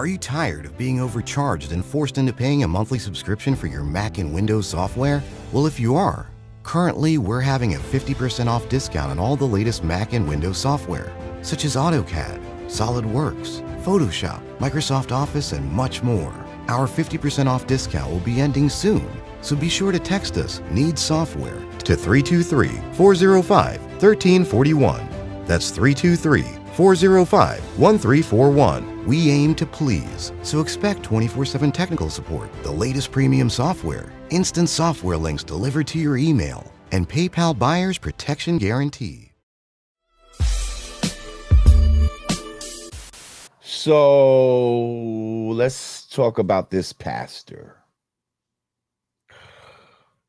Are you tired of being overcharged and forced into paying a monthly subscription for your Mac and Windows software? Well, if you are, currently we're having a 50% off discount on all the latest Mac and Windows software, such as AutoCAD, SolidWorks, Photoshop, Microsoft Office, and much more. Our 50% off discount will be ending soon, so be sure to text us "Need Software" to 323-405-1341. That's 323-405-1341. We aim to please, so expect 24/7 technical support, the latest premium software, instant software links delivered to your email, and PayPal buyer's protection guarantee. So let's talk about this pastor.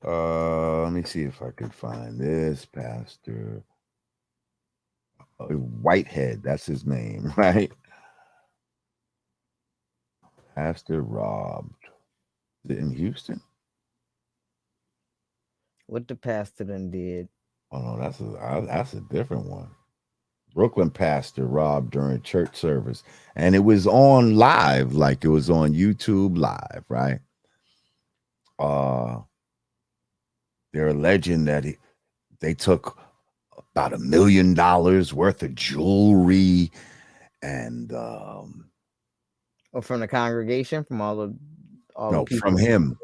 Let me see if I can find this pastor. Whitehead, that's his name, right? Pastor robbed. Is it in Houston? What the pastor done did? Oh no, that's a different one. Brooklyn pastor robbed during church service, and it was on live, like it was on YouTube live, right? They're alleging that they took about $1 million worth of jewelry, and from the congregation, from all the people? From him.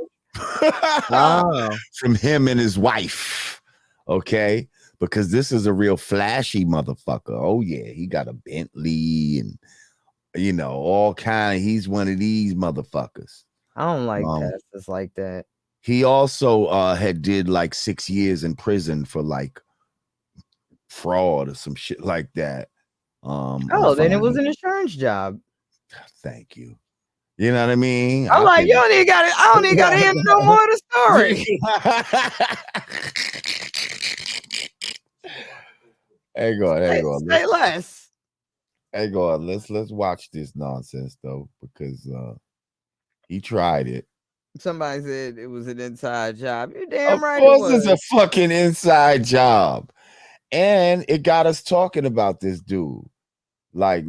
From him and his wife. Okay, because this is a real flashy motherfucker. Oh yeah, he got a Bentley and all kind of. He's one of these motherfuckers. I don't like pastors like that. He also had did like 6 years in prison for like fraud or some shit like that. Then it was an insurance job. Thank you. You know what I mean? I'm like, you don't even got it. I don't even got to hear no more of the story. Hang on. Say less. Hang on. Let's watch this nonsense though, because he tried it. Somebody said it was an inside job. You're damn right. Of course, it's a fucking inside job, and it got us talking about this dude. Like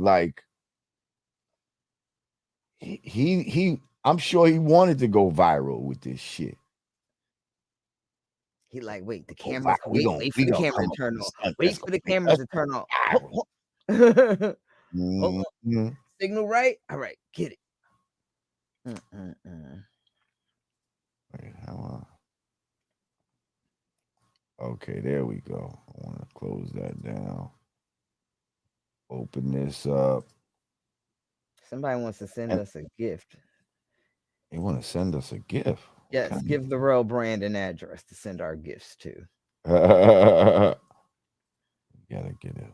he. I'm sure he wanted to go viral with this shit. He like, wait, the camera. Wait for the camera to turn on. Wait for the cameras to turn on. Signal right. All right, get it. Wait, okay, there we go. I want to close that down. Open this up. Somebody wants to send us a gift. They want to send us a gift? Yes, give the Real Brand an address to send our gifts to. Gotta get a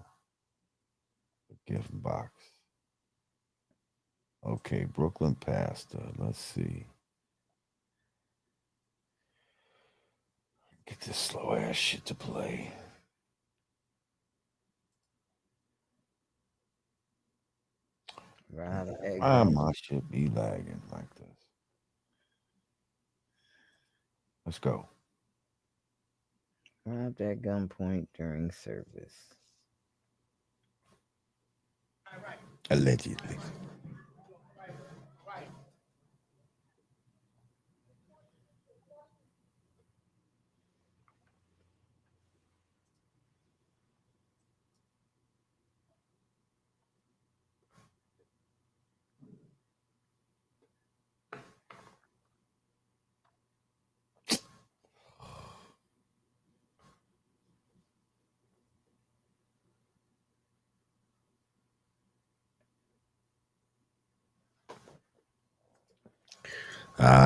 gift box. Okay, Brooklyn pastor. Let's see. Get this slow ass shit to play. Why my shit be lagging like this? Let's go. Robbed at gunpoint during service. Allegedly.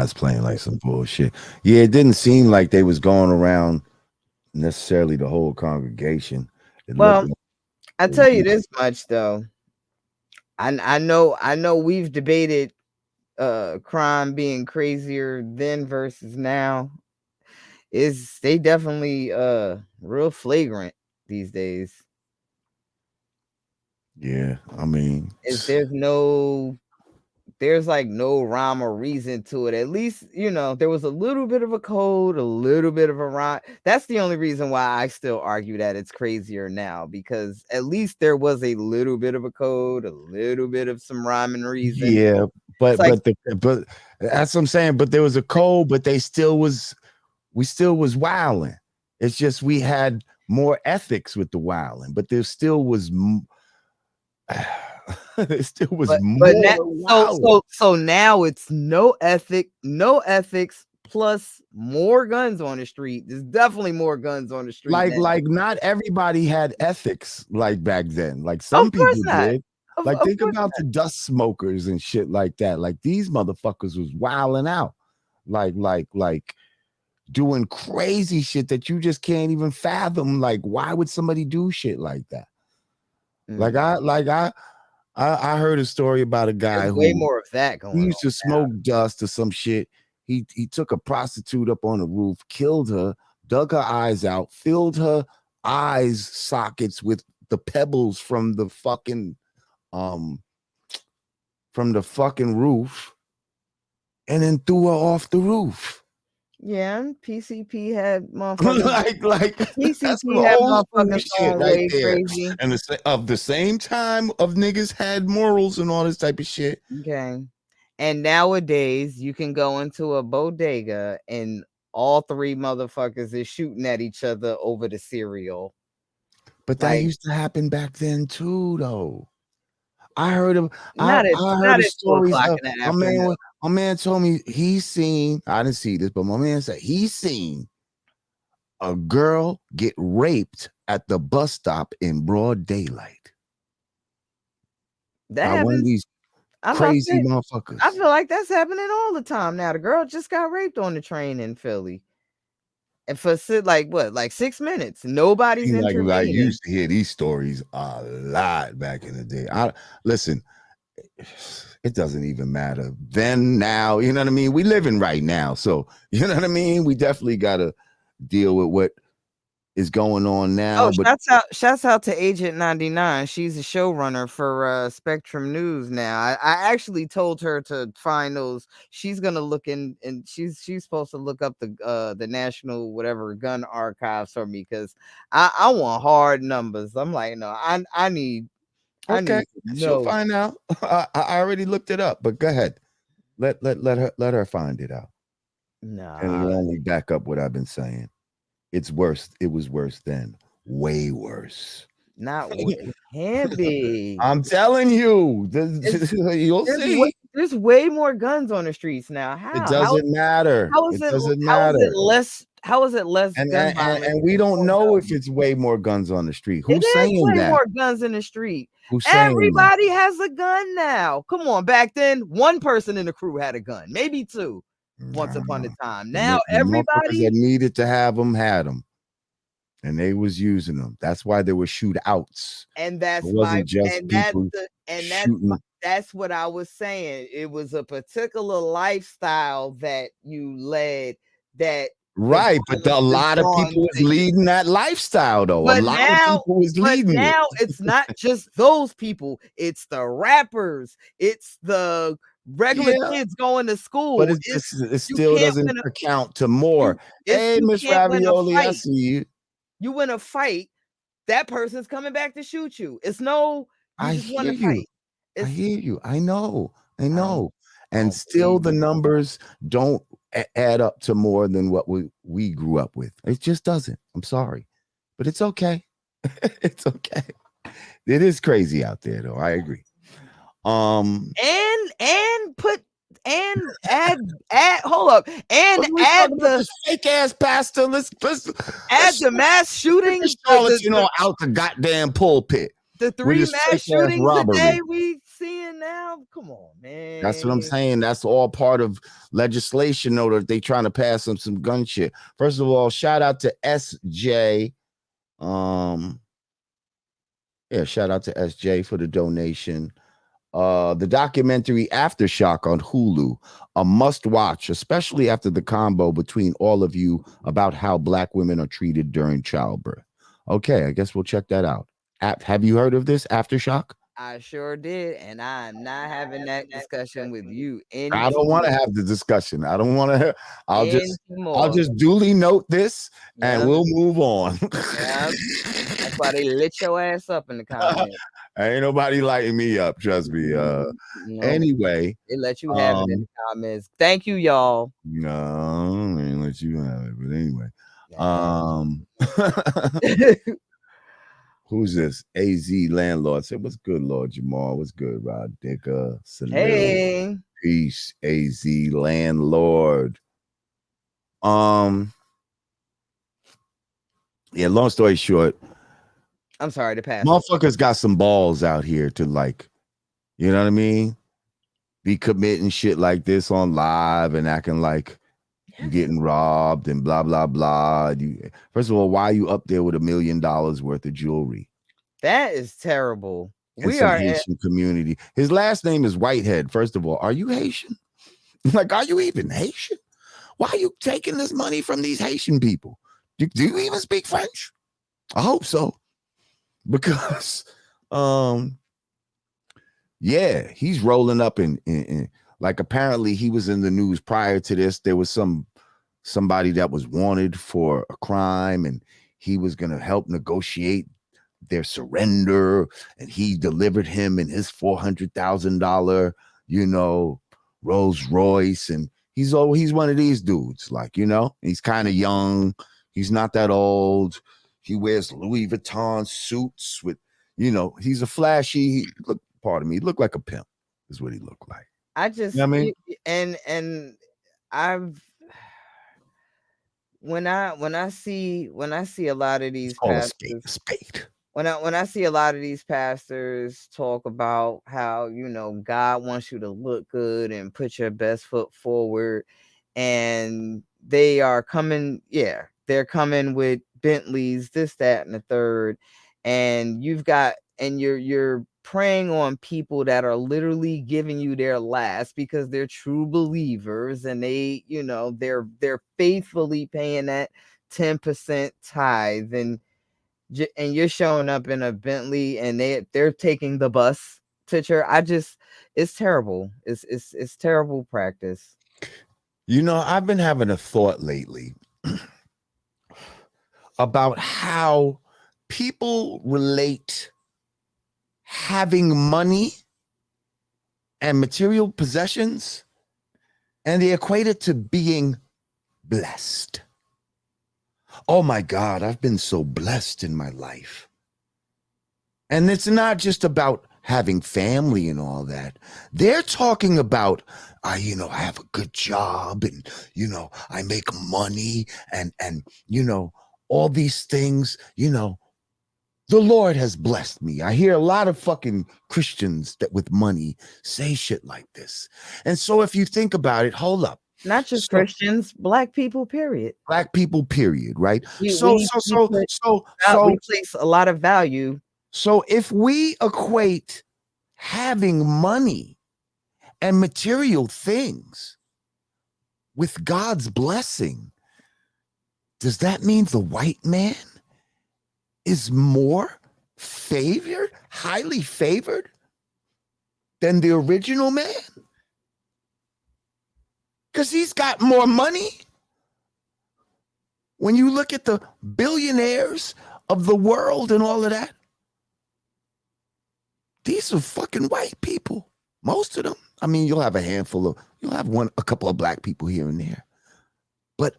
It's playing like some bullshit. Yeah, it didn't seem like they was going around necessarily the whole congregation. Well, I tell you this much though. I know we've debated crime being crazier then versus now. They definitely real flagrant these days. Yeah, I mean, there's no there's like no rhyme or reason to it. At least, you know, there was a little bit of a code, a little bit of a rhyme. That's the only reason why I still argue that it's crazier now, because at least there was a little bit of a code, a little bit of some rhyme and reason. Yeah, but like, but that's what I'm saying. But there was a code, but we still was wilding. It's just we had more ethics with the wilding, but there still was there still was more. But so now it's no ethics plus more guns on the street. There's definitely more guns on the street. Like not everybody had ethics like back then. Like some people did. Like think about the dust smokers and shit like that. Like these motherfuckers was wilding out, like doing crazy shit that you just can't even fathom. Like why would somebody do shit like that? Like I heard a story about a guy who way more of that going on. He used to smoke dust or some shit. He took a prostitute up on the roof, killed her, dug her eyes out, filled her eyes sockets with the pebbles from the fucking roof, and then threw her off the roof. Yeah, PCP had motherfuckers like PCP had motherfuckers shit way crazy. And of the same time of niggas had morals and all this type of shit. Okay. And nowadays you can go into a bodega and all three motherfuckers is shooting at each other over the cereal. But that used to happen back then too, though. I heard a story. My man told me he's seen, I didn't see this, but my man said he's seen a girl get raped at the bus stop in broad daylight. That happens. One of these crazy motherfuckers. I feel like that's happening all the time now. The girl just got raped on the train in Philly. And for 6 minutes, nobody's intervening. I used to hear these stories a lot back in the day. Listen, it doesn't even matter then, now, you know what I mean? We living right now, so you know what I mean? We definitely got to deal with what is going on now. Oh, shouts out to Agent 99. She's a showrunner for Spectrum News now. I actually told her to find those. She's gonna look in, and she's supposed to look up the national whatever gun archives for me, because I want hard numbers. I'm like, no, I need. Okay, she'll find out. I already looked it up, but go ahead. Let her find it out. Nah, and it'll only back up what I've been saying. It's worse. It was worse then. Way worse. Not way. Can be. I'm telling you. You'll see. There's way more guns on the streets now. How? It doesn't matter. It doesn't matter. How is it less? And we don't know if it's way more guns on the street. Who's saying that? Way more guns in the street. Who's saying Everybody has a gun now. Come on. Back then, one person in the crew had a gun, maybe two. Once upon a time. Now everybody that needed to have them had them, and they was using them. That's why there were shootouts. And that's why. That's what I was saying. It was a particular lifestyle that you led. Right, but a lot of people was leading that lifestyle, though. But a lot of people was leading. But now it's not just those people. It's the rappers. It's the regular kids going to school, but it still doesn't account to more. Hey, Miss Ravioli, I see you. You win a fight, that person's coming back to shoot you. It's no. I hear you. I hear you. I know. And still, the numbers don't add up to more than what we grew up with. It just doesn't. I'm sorry, but it's okay. It's okay. It is crazy out there, though. I agree. And hold up and add the fake ass pastor. Let's add the mass shootings out the goddamn pulpit. The 3 mass shootings a day we seeing now. Come on, man. That's what I'm saying. That's all part of legislation, though, that they trying to pass some gun shit. First of all, shout out to SJ. Shout out to SJ for the donation. The documentary Aftershock on Hulu, a must watch, especially after the combo between all of you about how Black women are treated during childbirth. Okay, I guess we'll check that out. Have you heard of this Aftershock? I sure did, and I'm not having that discussion with you I don't want to have the discussion. I don't want to. I'll anymore. just duly note this, and Yep, we'll move on. yep. That's why they lit your ass up in the comments. Ain't nobody lighting me up. Trust me. No, Anyway, they let you have it in um, the comments. Thank you, y'all. no, I ain't let you have it. But anyway, Yeah. who's this? AZ landlord. Say, what's good, Lord Jamar? What's good, Rod Dicker? Salute. Hey, Peace, AZ landlord. Yeah, long story short, I'm sorry to pass. motherfuckers got some balls out here to, like, you know what I mean? Be committing shit like this on live and acting like you getting robbed and blah blah blah. First of all, why are you up there with $1 million worth of jewelry? That is terrible. And We some are Haitian community. His last name is Whitehead. First of all, are you Haitian? Like, are you even Haitian? Why are you taking this money from these Haitian people? Do you even speak French? I hope so. Because yeah, he's rolling up in like, apparently he was in the news prior to this. There was somebody that was wanted for a crime, and he was going to help negotiate their surrender, and he delivered him in his $400,000, Rolls Royce, and he's one of these dudes, like, he's kind of young, he's not that old, he wears Louis Vuitton suits with, he's a flashy, pardon me, he looked like a pimp, is what he looked like. I just, you know what I mean? and I've when I see a lot of these Call a pastors, spade. when I see a lot of these pastors talk about how, God wants you to look good and put your best foot forward, and they're coming with Bentleys, this, that, and the third, and you're preying on people that are literally giving you their last because they're true believers, and they're faithfully paying that 10% tithe, and you're showing up in a Bentley, and they're taking the bus to church. It's terrible. It's terrible practice. I've been having a thought lately about how people relate having money and material possessions, and they equate it to being blessed. Oh my God, I've been so blessed in my life. And it's not just about having family and all that. They're talking about, I have a good job, and, I make money, and, all these things, the Lord has blessed me. I hear a lot of fucking Christians that with money say shit like this. And so if you think about it, hold up. Not just Christians, Black people, period. Black people, period, right? We place a lot of value. So if we equate having money and material things with God's blessing, does that mean the white man is more favored, highly favored than the original man? Because he's got more money. When you look at the billionaires of the world and all of that, these are fucking white people. Most of them. I mean, you'll have a couple of black people here and there. But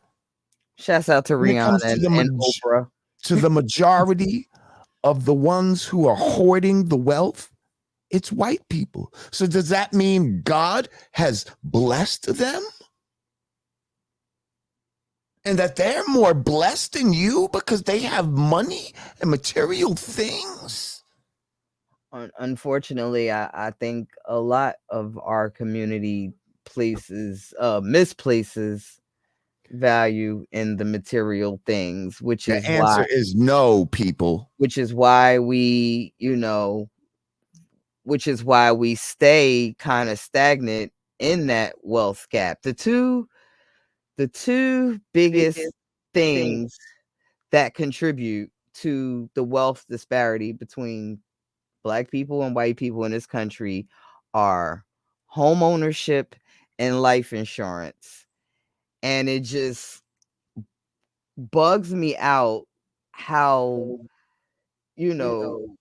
shouts out to Rihanna and Oprah. To the majority of the ones who are hoarding the wealth, it's white people. So does that mean God has blessed them? And that they're more blessed than you because they have money and material things? Unfortunately, I think a lot of our community misplaces value in the material things, which the answer is no, people. Which is why we stay kind of stagnant in that wealth gap. The two biggest things that contribute to the wealth disparity between Black people and white people in this country are home ownership and life insurance. And it just bugs me out how, you know,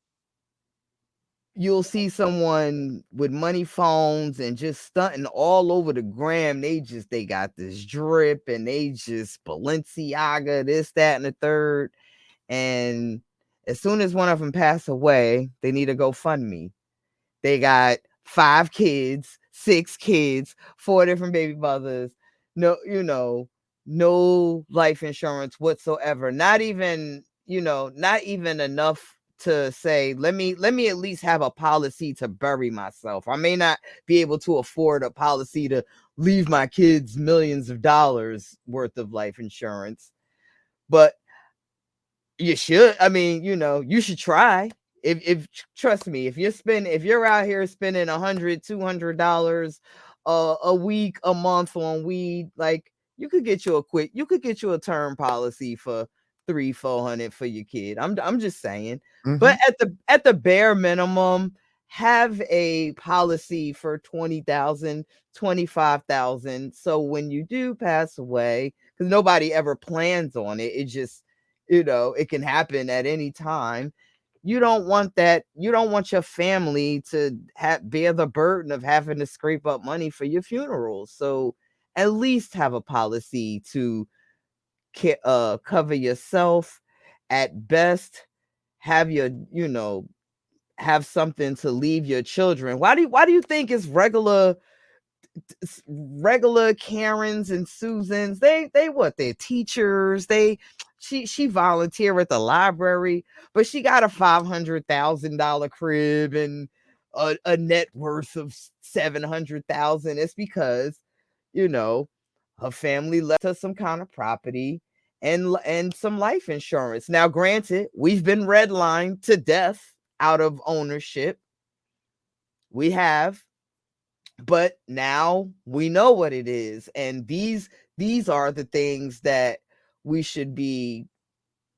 you'll see someone with money phones and just stunting all over the gram. They got this drip and they just Balenciaga, this, that, and the third. And as soon as one of them pass away, they need to go fund me. They got 5 kids, 6 kids, 4 different baby mothers. No, no life insurance whatsoever. Not even, not even enough to say, let me at least have a policy to bury myself. I may not be able to afford a policy to leave my kids millions of dollars worth of life insurance, but you should. I mean, you should try. If trust me, if you're out here spending $100, $200 a week, a month on weed, like you could get you a term policy for 300-400 for your kid. I'm just saying. But at the bare minimum, have a policy for 20,000, 25,000. So when you do pass away, because nobody ever plans on it, it just, it can happen at any time. You don't want that. You don't want your family to bear the burden of having to scrape up money for your funeral. So at least have a policy to cover yourself. At best, have have something to leave your children. Why do you think it's regular Karens and Susans? They're teachers. She volunteer at the library, but she got a $500,000 crib and a net worth of 700,000. It's because, her family left her some kind of property and some life insurance. Now, granted, we've been redlined to death out of ownership. We have, but now we know what it is, and these are the things that we should be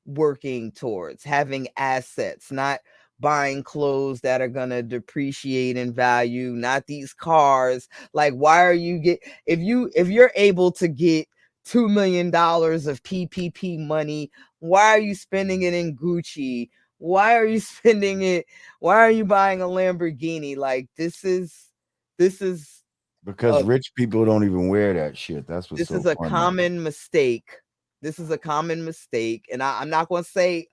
working towards: having assets, not buying clothes that are going to depreciate in value, not these cars. Like, why are you if you're able to get $2 million of PPP money, why are you spending it in Gucci? Why are you spending it? Why are you buying a Lamborghini? Like, this is because rich people don't even wear that shit. That's what's so a funny. common mistake. This is a common mistake. And I'm not going to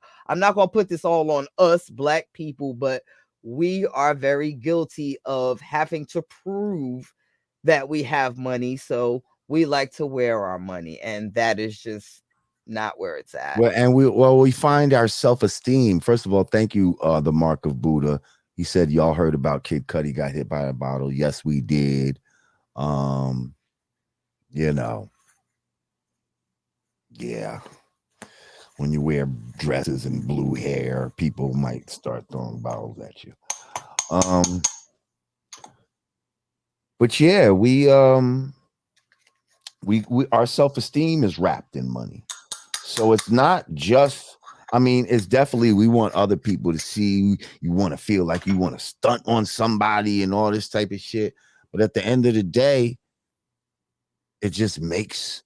put this all on us Black people, but we are very guilty of having to prove that we have money. So we like to wear our money. And that is just not where it's at. Well, and we find our self-esteem. First of all, thank you, the Mark of Buddha. He said y'all heard about Kid Cudi got hit by a bottle. Yes, we did. Yeah. When you wear dresses and blue hair, people might start throwing bottles at you. But yeah, we our self-esteem is wrapped in money. So it's not just, I mean, it's definitely, we want other people to see, you want to feel like you want to stunt on somebody and all this type of shit. But at the end of the day, it just makes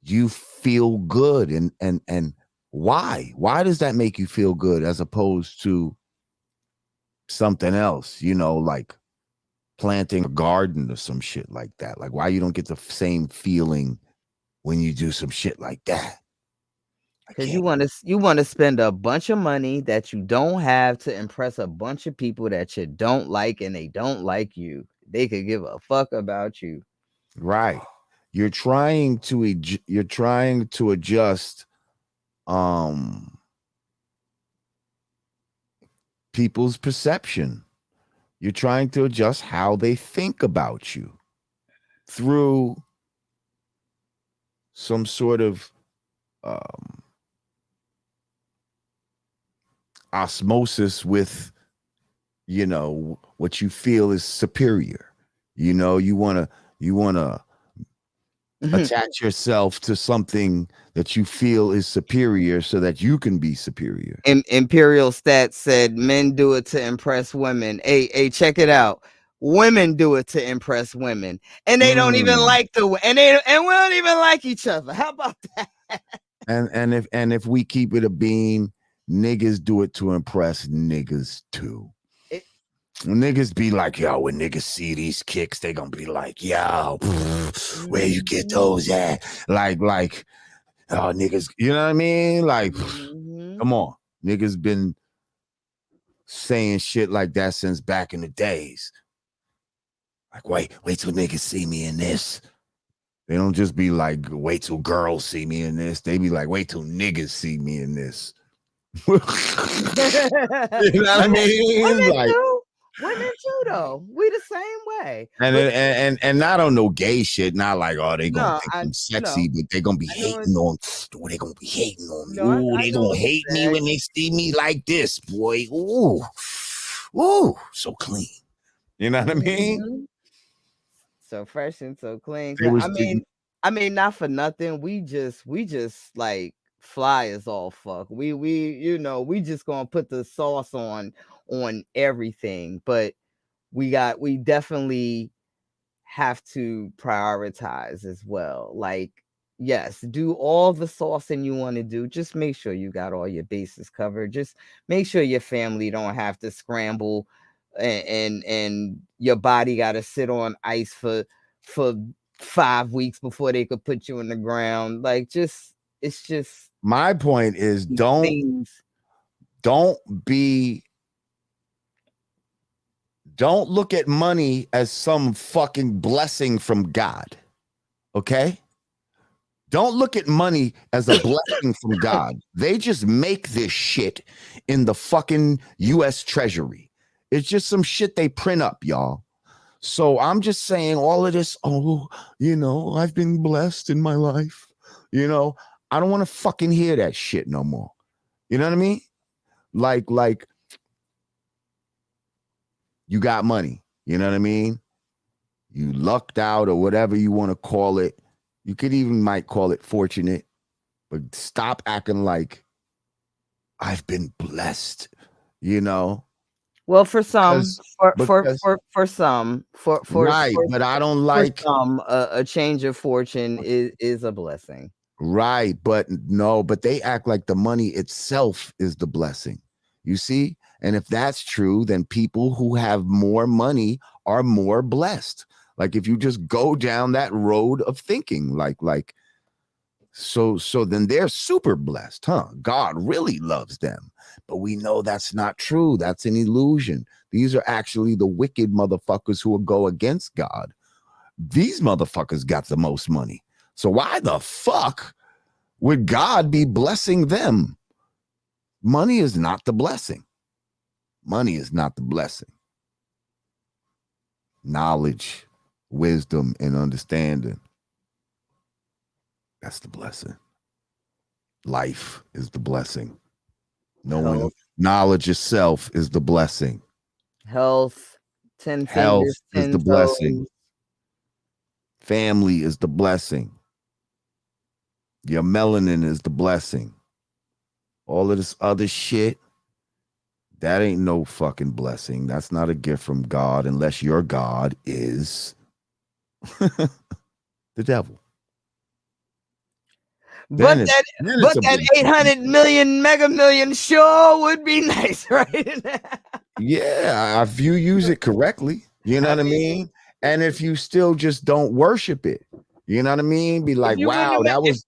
you feel good. And why does that make you feel good as opposed to something else, like planting a garden or some shit like that? Like, why you don't get the same feeling when you do some shit like that? Because you want to spend a bunch of money that you don't have to impress a bunch of people that you don't like, and they don't like you. They could give a fuck about you. Right. You're trying to adjust people's perception. You're trying to adjust how they think about you through some sort of osmosis with, what you feel is superior. You want to attach yourself to something that you feel is superior so that you can be superior. Imperial Stats said men do it to impress women. Hey, check it out. Women do it to impress women, and they don't even like and we don't even like each other. How about that? And if we keep it a bean, niggas do it to impress niggas too. When niggas be like, yo, when niggas see these kicks, they gonna be like, yo, where you get those at? Like, oh, niggas, you know what I mean? Like, come on. Niggas been saying shit like that since back in the days. Like, wait till niggas see me in this. They don't just be like, wait till girls see me in this. They be like, wait till niggas see me in this. You know what I mean? Like, women too, though. We the same way. And not on no gay shit. Not like, oh, they gonna think I'm sexy, but they gonna be hating on. They gonna be hating on me. Ooh, they gonna hate me when they see me like this, boy. Ooh, so clean. You know what I mean? So fresh and so clean. I mean, not for nothing. We just like fly as all fuck. We we just gonna put the sauce on everything, but we definitely have to prioritize as well. Like, yes, do all the saucing you want to do. Just make sure you got all your bases covered. Just make sure your family don't have to scramble and your body got to sit on ice for 5 weeks before they could put you in the ground. Like, it's just my point is don't look at money as some fucking blessing from God. Okay? Don't look at money as a blessing from God. They just make this shit in the fucking US Treasury. It's just some shit they print up, y'all. So I'm just saying all of this, I've been blessed in my life. I don't want to fucking hear that shit no more. You know what I mean? Like you got money. You know what I mean? You lucked out or whatever you want to call it. You could even might call it fortunate, but stop acting like I've been blessed, Well, for some, for some, right, but I don't like some, a change of fortune is a blessing. Right, but they act like the money itself is the blessing. You see? And if that's true, then people who have more money are more blessed. Like if you just go down that road of thinking, so then they're super blessed, huh? God really loves them. But we know that's not true. That's an illusion. These are actually the wicked motherfuckers who will go against God. These motherfuckers got the most money. So why the fuck would God be blessing them? Money is not the blessing. Money is not the blessing. Knowledge, wisdom, and understanding. That's the blessing. Life is the blessing. Knowing knowledge itself is the blessing. Health, 10 Health fingers, 10 is the blessing. Family is the blessing. Your melanin is the blessing. All of this other shit, that ain't no fucking blessing. That's not a gift from God unless your God is the devil. But that 800 million mega million sure would be nice, right? Yeah, if you use it correctly, you know what I mean? And if you still just don't worship it, you know what I mean? Be like, wow, that was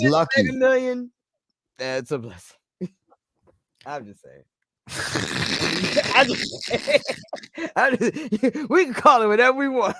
lucky. Mega million, that's a blessing. I'm just saying. We can call it whatever we want.